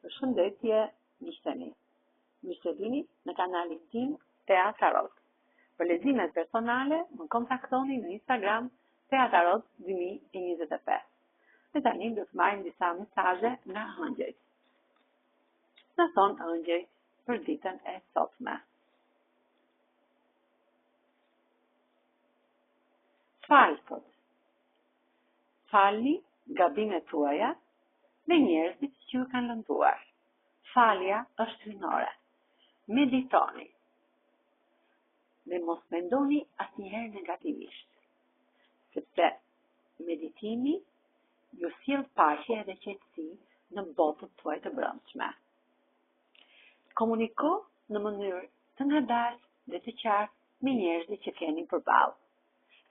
Përshëndetje, miqteni. Mirë se vini në kanalin tim Tea Tarot. Për leximet personale, më kontaktoni në Instagram Tea Tarot 2025. Dhe tani do të marrim disa mesazhe nga ëngjëjt. Në thonë ëngjëjt për ditën e sotme. Falë thot. Falni gabimet tuaja dhe njerëzit që ju kanë lënduar. Falja është hynore. Meditoni. Dhe mos mendoni asnjëherë negativisht. Sepse meditimi ju sjell paqe dhe qetësi në botën tuaj të brendshme. Komuniko në mënyrë të ngadalë dhe të qartë me njerëzit që keni përballë.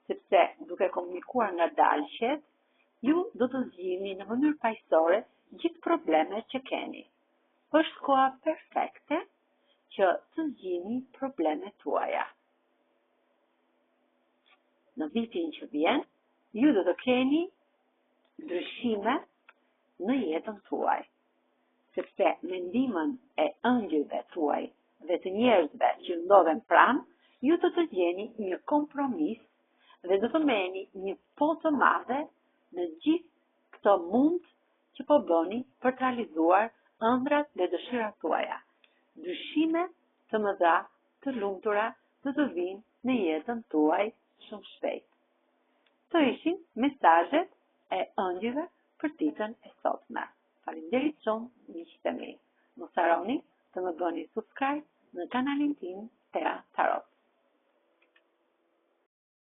Sepse duke komunikuar ngadalësisht, ju do të zgjidhni në mënyrë paqësore gjithë problemet që keni. Është koha perfekte që të zgjidhni problemet tuaja. Në vitin që vjen, ju do të keni ndryshime në jetën tuaj, sepse mendimin e ëngjëjve tuaj dhe të njerëzve që ndodhen pranë, ju do të gjeni një kompromis dhe do të merrni një po të madhe në gjithë këto mund që po bëni për të realizuar ëndrat dhe dëshirat tuaja. Ndryshime të mëdha, të lumtura do të vinë në jetën tuaj shumë shpejt. Këto ishin mesazhet e ëngjëjve për ditën e sotme. Faleminderit shumë, miqtë e mi. Mos harroni të më bëni subscribe në kanalin tim Tea Tarot.